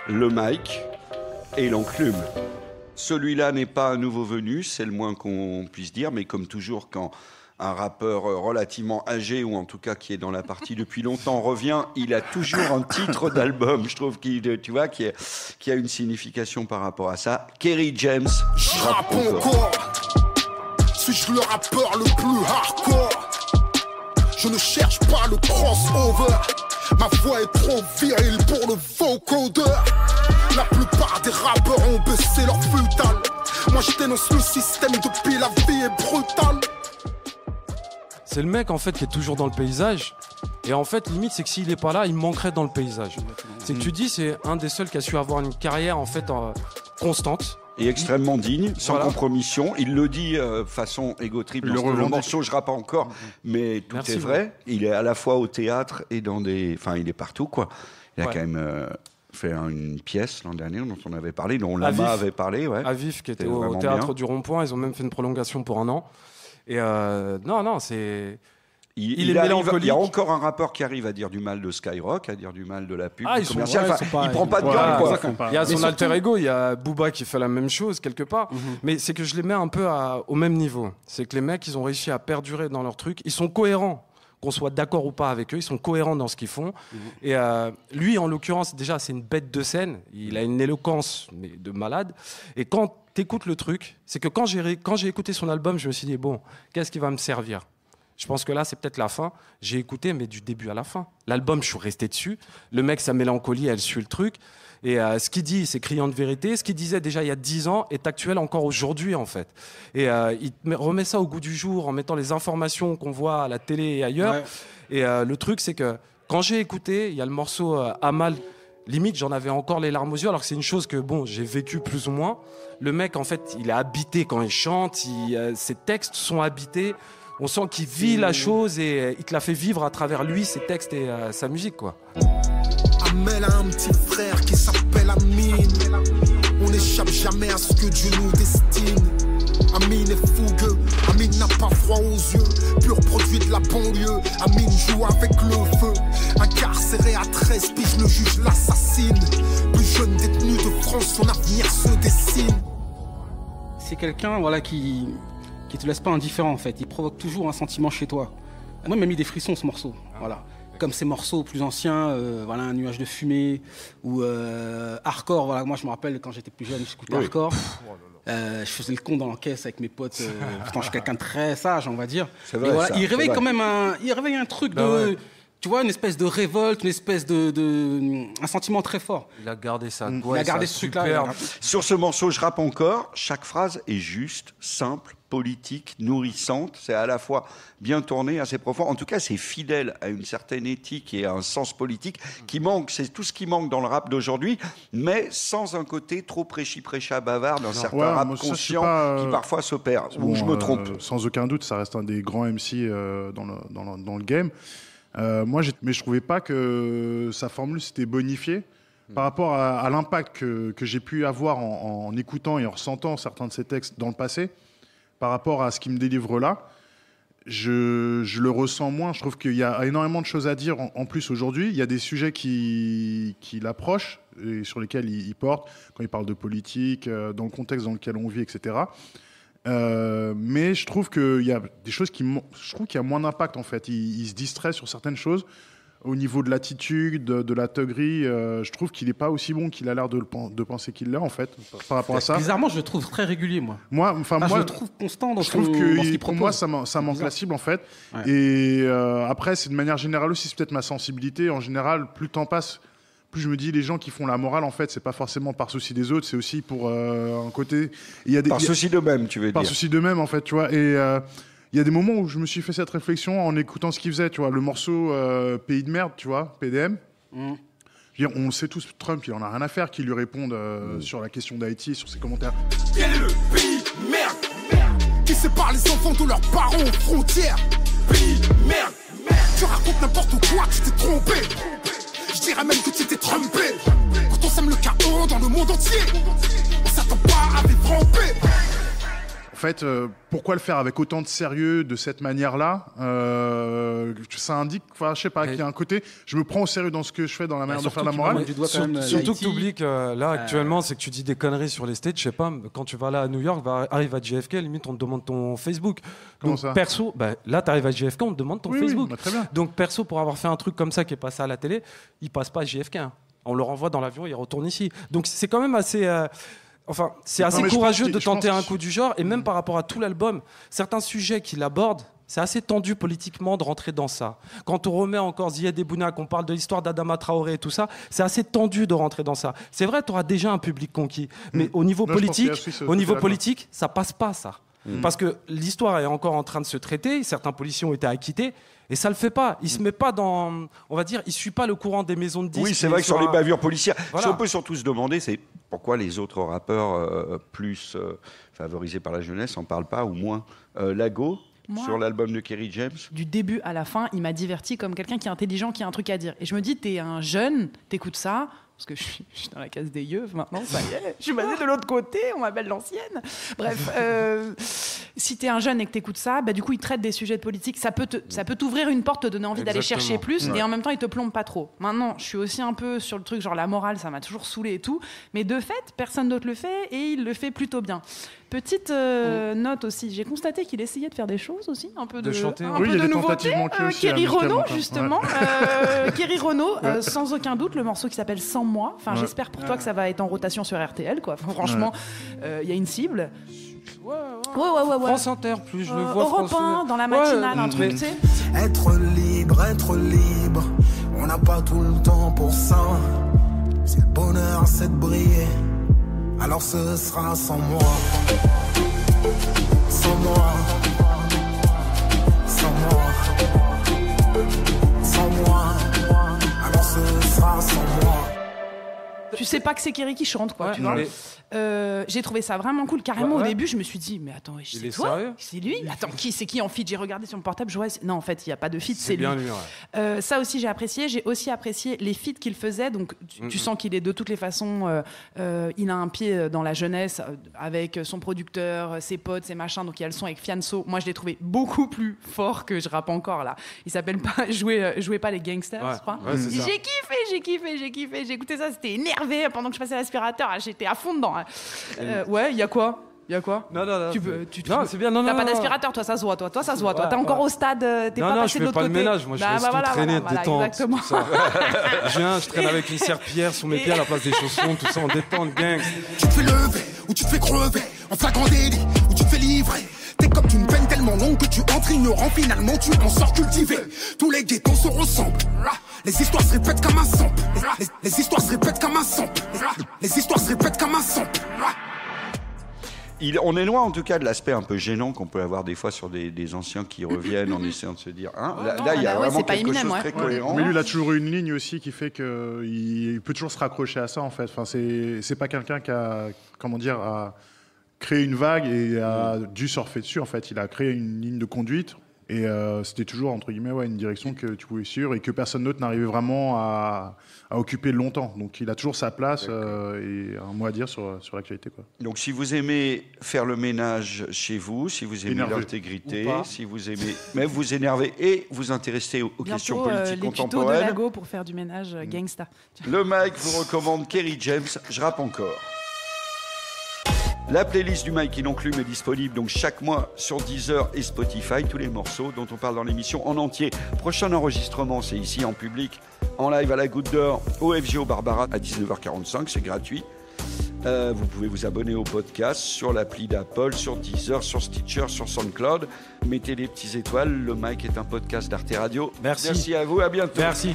le mic et l'enclume. Celui-là n'est pas un nouveau venu, c'est le moins qu'on puisse dire, mais comme toujours, quand un rappeur relativement âgé, ou en tout cas qui est dans la partie depuis longtemps, revient, il a toujours un titre d'album, je trouve, qui a une signification par rapport à ça. Kerry James, je rappe encore. Suis-je le rappeur le plus hardcore? Je ne cherche pas le crossover. Ma voix est trop virile pour le vocodeur. La plupart des rappeurs ont baissé leur futal. Moi je dénonce le système depuis la vie est brutale. C'est le mec en fait qui est toujours dans le paysage. Et en fait limite c'est que s'il est pas là, il manquerait dans le paysage. C'est que tu dis c'est un des seuls qui a su avoir une carrière en fait constante. Et extrêmement digne, sans compromission. Il le dit façon égo-trip dans le morceau, je rappe encore, mais tout est vrai. Il est à la fois au théâtre et dans des... Enfin, il est partout, quoi. Il a quand même fait une pièce l'an dernier dont on avait parlé, dont Lama avait parlé. Ouais. À Vif, qui était au théâtre du Rond-Point. Ils ont même fait une prolongation pour 1 an. Et non, c'est... Il y a encore un rappeur qui arrive à dire du mal de Skyrock, à dire du mal de la pub commerciale. Il prend pas de gueule, quoi. Il y a son alter ego, il y a Booba qui fait la même chose quelque part. Mais c'est que je les mets un peu au même niveau. C'est que les mecs, ils ont réussi à perdurer dans leur truc. Ils sont cohérents. Qu'on soit d'accord ou pas avec eux, ils sont cohérents dans ce qu'ils font. Et lui, en l'occurrence, déjà, c'est une bête de scène. Il a une éloquence de malade. Et quand t'écoutes le truc, c'est que quand j'ai écouté son album, je me suis dit, bon, qu'est-ce qui va me servir ? Je pense que là, c'est peut-être la fin. J'ai écouté, mais du début à la fin. L'album, je suis resté dessus. Le mec, sa mélancolie, elle suit le truc. Et ce qu'il dit, c'est criant de vérité. Ce qu'il disait déjà il y a 10 ans est actuel encore aujourd'hui, en fait. Et il remet ça au goût du jour en mettant les informations qu'on voit à la télé et ailleurs. Ouais. Et le truc, c'est que quand j'ai écouté, il y a le morceau Amal. Limite, j'en avais encore les larmes aux yeux, alors que c'est une chose que, bon, j'ai vécu plus ou moins. Le mec, en fait, il est habité quand il chante. Ses textes sont habités. On sent qu'il vit la chose et il te la fait vivre à travers lui, ses textes et sa musique, quoi. Amel a un petit frère qui s'appelle Amine. On n'échappe jamais à ce que Dieu nous destine. Amine est fougueux, Amine n'a pas froid aux yeux. Pur produit de la banlieue, Amine joue avec le feu. Incarcéré à 13 piges, le juge l'assassine. Plus jeune détenu de France, son avenir se dessine. C'est quelqu'un, voilà, qui te laisse pas indifférent en fait, il provoque toujours un sentiment chez toi. Moi il m'a mis des frissons ce morceau, voilà. Comme ces morceaux plus anciens, voilà, Un nuage de fumée ou Hardcore, voilà. Moi je me rappelle quand j'étais plus jeune, j'écoutais Hardcore. Je faisais le con dans la caisse avec mes potes, pourtant je suis quelqu'un de très sage on va dire. C'est vrai, voilà, ça, il réveille quand même un truc de... Tu vois, une espèce de révolte, une espèce un sentiment très fort. Il a gardé ça. Il a gardé ce truc-là. Sur ce morceau, je rappe encore. Chaque phrase est juste, simple, politique, nourrissante. C'est à la fois bien tourné, assez profond. En tout cas, c'est fidèle à une certaine éthique et à un sens politique qui manque. C'est tout ce qui manque dans le rap d'aujourd'hui, mais sans un côté trop prêchi-prêcha bavard d'un certain rap conscient qui parfois s'opère. Ou je me trompe. Sans aucun doute, ça reste un des grands MC dans le game. Mais je trouvais pas que sa formule s'était bonifiée par rapport à l'impact que j'ai pu avoir en écoutant et en ressentant certains de ses textes dans le passé, par rapport à ce qu'il me délivre là. Je le ressens moins. Je trouve qu'il y a énormément de choses à dire en plus aujourd'hui. Il y a des sujets qui l'approchent et sur lesquels il porte, quand il parle de politique, dans le contexte dans lequel on vit, etc. Mais je trouve qu'il y a des choses je trouve qu'il y a moins d'impact en fait. Il se distrait sur certaines choses. Au niveau de l'attitude, de la thuggerie, je trouve qu'il n'est pas aussi bon qu'il a l'air de penser qu'il l'est en fait, par rapport à ça. Bizarrement, je le trouve très régulier, moi. Moi, je le trouve constant dans je trouve que pour moi, ça manque la cible en fait. Ouais. Et après, c'est de manière générale aussi, c'est peut-être ma sensibilité. En général, plus le temps passe, plus je me dis les gens qui font la morale en fait, c'est pas forcément par souci des autres, c'est aussi pour un côté. Par souci d'eux-mêmes, tu veux dire. Par souci d'eux-mêmes en fait, tu vois. Et il y a des moments où je me suis fait cette réflexion en écoutant ce qu'il faisait, tu vois, le morceau Pays de merde, tu vois, PDM. Je veux dire, on le sait tous, Trump, il en a rien à faire qu'il lui réponde sur la question d'Haïti, sur ses commentaires. Quel est le pays de merde qui sépare les enfants de leurs parents aux frontières? Pays de merde. Tu racontes n'importe quoi, tu t'es trompé. Je dirais même que tu t'es trompé. Quand on sème le chaos dans le monde entier, on s'attend pas à vivre en paix. En fait, pourquoi le faire avec autant de sérieux, de cette manière-là ça indique, je sais pas, qu'il y a un côté, je me prends au sérieux dans ce que je fais, dans la manière de faire la morale. Surtout que tu oublies que là, actuellement, c'est que tu dis des conneries sur les stages, je sais pas, quand tu vas là à New York, arrive à JFK, limite, on te demande ton Facebook. Donc, perso, là, tu arrives à JFK, on te demande ton Facebook. Très bien. Donc, perso, pour avoir fait un truc comme ça qui est passé à la télé, il passe pas à JFK. Hein. On le renvoie dans l'avion, il retourne ici. Donc, c'est quand même assez... c'est assez courageux de tenter un coup du genre, et même par rapport à tout l'album, certains sujets qu'il aborde, c'est assez tendu politiquement de rentrer dans ça. Quand on remet encore Ziad Bouna, qu'on parle de l'histoire d'Adama Traoré et tout ça, c'est assez tendu de rentrer dans ça. C'est vrai, tu auras déjà un public conquis, mais au niveau politique, ça passe pas, ça. Parce que l'histoire est encore en train de se traiter, certains policiers ont été acquittés, et ça le fait pas. Il se met pas dans, on va dire, il suit pas le courant des maisons de disques. Oui, c'est vrai que sur les bavures policières, ce qu'on peut surtout se demander, c'est pourquoi les autres rappeurs plus favorisés par la jeunesse en parlent pas ou moins. Lago, sur l'album de Kerry James. Du début à la fin, il m'a diverti comme quelqu'un qui est intelligent, qui a un truc à dire. Et je me dis, t'es un jeune, t'écoutes ça. Parce que je suis dans la case des yeux maintenant, ça y est. Je suis passée de l'autre côté, on m'appelle l'ancienne. Bref, si t'es un jeune et que t'écoutes ça, du coup, il traite des sujets de politique. Ça peut t'ouvrir une porte, te donner envie d'aller chercher plus, et en même temps, il te plombe pas trop. Maintenant, je suis aussi un peu sur le truc, genre la morale, ça m'a toujours saoulé et tout. Mais de fait, personne d'autre le fait, et il le fait plutôt bien. Petite note aussi, j'ai constaté qu'il essayait de faire des choses aussi, un peu de chanter, un peu de nouveauté. Kerry Renaud, justement. Kerry Renaud, sans aucun doute, le morceau qui s'appelle Sans moi. Enfin, j'espère pour toi que ça va être en rotation sur RTL, quoi. Enfin, franchement, y a une cible. Ouais. France Inter, plus je le vois. Europe 1, dans la matinale, un truc, tu sais. Être libre, on n'a pas tout le temps pour ça. Si le bonheur, c'est de briller, alors ce sera sans moi. Sans moi. Sans moi. Sans moi. Alors ce sera sans moi. Tu sais pas que c'est Kerry qui chante, quoi. Tu vois. J'ai trouvé ça vraiment cool. Carrément, au début, je me suis dit, mais attends, c'est toi ? C'est lui ? Attends, c'est qui en feat ? J'ai regardé sur mon portable, je vois, non, en fait, il n'y a pas de feat, c'est lui. Ça aussi, j'ai apprécié. J'ai aussi apprécié les feats qu'il faisait. Donc, tu sens qu'il est de toutes les façons, il a un pied dans la jeunesse avec son producteur, ses potes, ses machins. Donc, il y a le son avec Fianso. Moi, je l'ai trouvé beaucoup plus fort que je rappe encore, là. Il s'appelle pas Jouez pas les gangsters, je crois. J'ai kiffé. J'ai écouté ça, c'était énervé pendant que je passais l'aspirateur. J'étais à fond dedans. Ouais, il y a quoi ? Non, c'est bien. T'as pas d'aspirateur, toi, ça se voit. Toi, ça se voit. Toi, t'es encore au stade, t'es pas passé de l'autre côté. Non, je fais pas le ménage. Moi, je laisse tout traîner, détente. Exactement. Je traîne avec une serpillière sur mes pieds à la place des chaussons, tout ça en détente, gang. Tu te fais lever ou tu te fais crever en flagrant délit ou tu te fais livrer. T'es comme une peine tellement longue que tu entres ignorant. Finalement, tu en sors cultivé. Tous les ghettos se ressemblent. Les histoires se répètent comme un sample. Les histoires se répètent comme un sample. Les histoires se répètent comme un sample. On est loin en tout cas de l'aspect un peu gênant qu'on peut avoir des fois sur des anciens qui reviennent en essayant de se dire là il y a vraiment quelque chose de très cohérent. Mais lui il a toujours eu une ligne aussi qui fait qu'il peut toujours se raccrocher à ça en fait. Enfin, c'est pas quelqu'un qui a a créé une vague et a dû surfer dessus en fait. Il a créé une ligne de conduite et c'était toujours entre guillemets une direction que tu pouvais suivre et que personne d'autre n'arrivait vraiment à occuper longtemps. Donc il a toujours sa place et un mot à dire sur l'actualité, quoi. Donc si vous aimez faire le ménage chez vous, si vous aimez l'intégrité, si vous aimez même vous énerver et vous intéresser aux questions politiques contemporaines. Les tutos de Lago pour faire du ménage gangsta. Le Mike vous recommande Kerry James, je rappe encore. La playlist du Mike Inonclume est disponible donc chaque mois sur Deezer et Spotify. Tous les morceaux dont on parle dans l'émission en entier. Prochain enregistrement, c'est ici en public, en live à la Goutte d'Or, au FGO Barbara à 19h45. C'est gratuit. Vous pouvez vous abonner au podcast sur l'appli d'Apple, sur Deezer, sur Stitcher, sur SoundCloud. Mettez des petites étoiles. Le Mike est un podcast d'Arte Radio. Merci. Merci à vous. À bientôt. Merci.